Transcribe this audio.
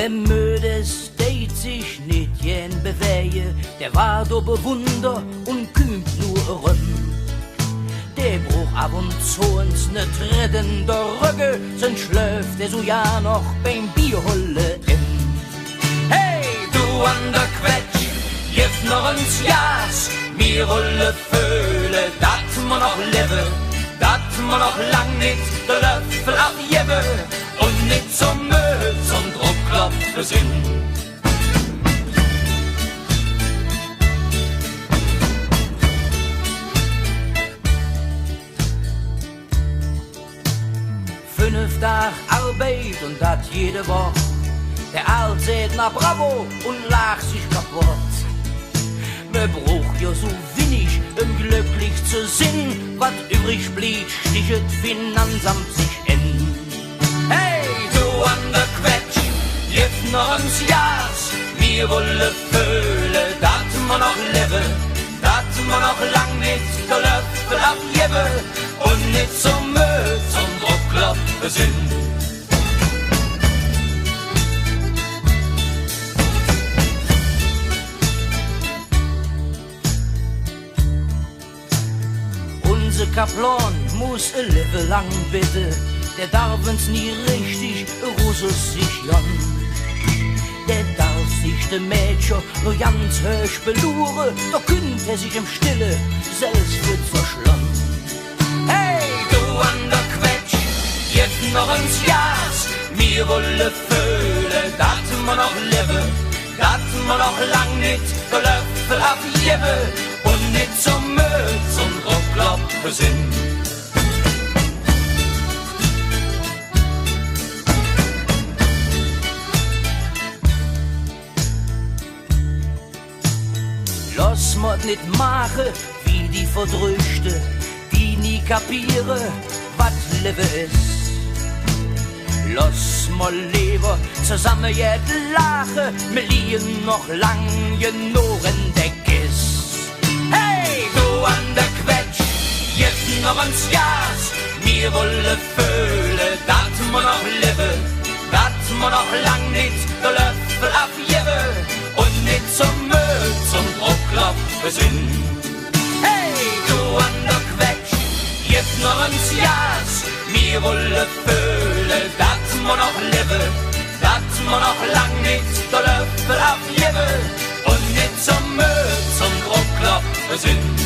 Wenn Mödes deit sich nicht jen bewehe, der war do bewunder und kümmt nur rum. Der bruch ab und zu uns ne Tritten der Rügge, sen schläft der so ja noch beim Bierholle in. Hey, du an der Quetsch, jeft noch uns Jas, mir Rolle Föhle, dat man noch lebe, dat man noch lang nicht der Löffel abjebe und nicht zum Müll, zum Druckklopf besinn. Fünf Tag Arbeit und dat jede Woche. Der Alt seht na bravo und lag sich kaputt. Me bruch ja so wenig, glücklich zu sinn. Wat übrig blieb, stichet Finanzamt sich in. Hey, du an der Quetsch, jeft noch uns Jas. Wir wolle Föhle, dat man noch lebe, dat man noch lang nicht der Löffel abjebe und nicht zum Müll, zum Druckklopf besinn. Unser Kaplan muss lebe lang bitte, der darf uns nie richtig Russes sich jan. Der darf sich de Mädchen nur ganz höch belure, doch könnt sich im Stille selbst wird verschlungen. Hey, du an der Quetsch, jetzt noch ins Jas, mir wolle Föhle, dat man noch lebe, dat man noch lang nicht der Löffel abjebe und nicht zum Müll, zum Druckklopf besinn. Lass mod nicht mache wie die Verdrüchte, die nie kapiere, wat Liebe ist. Lass mal lieber zusammen jet lache, mir liegen noch lang genug in der Kist. Hey, du an der Quetsch, jetzt noch ans Jas, mir wolle Föhle, dat man noch lebe, dat man noch lang nicht der Löffel abjebe und nicht zum Müll, zum Druckklopf besinn. Hey, du an der Quetsch, jetzt noch ans Jas, mir wolle Föhle, dat man noch lebe, dat man noch lang nicht der Löffel abjebe und nicht zum Müll, zum Druckklopf besinn.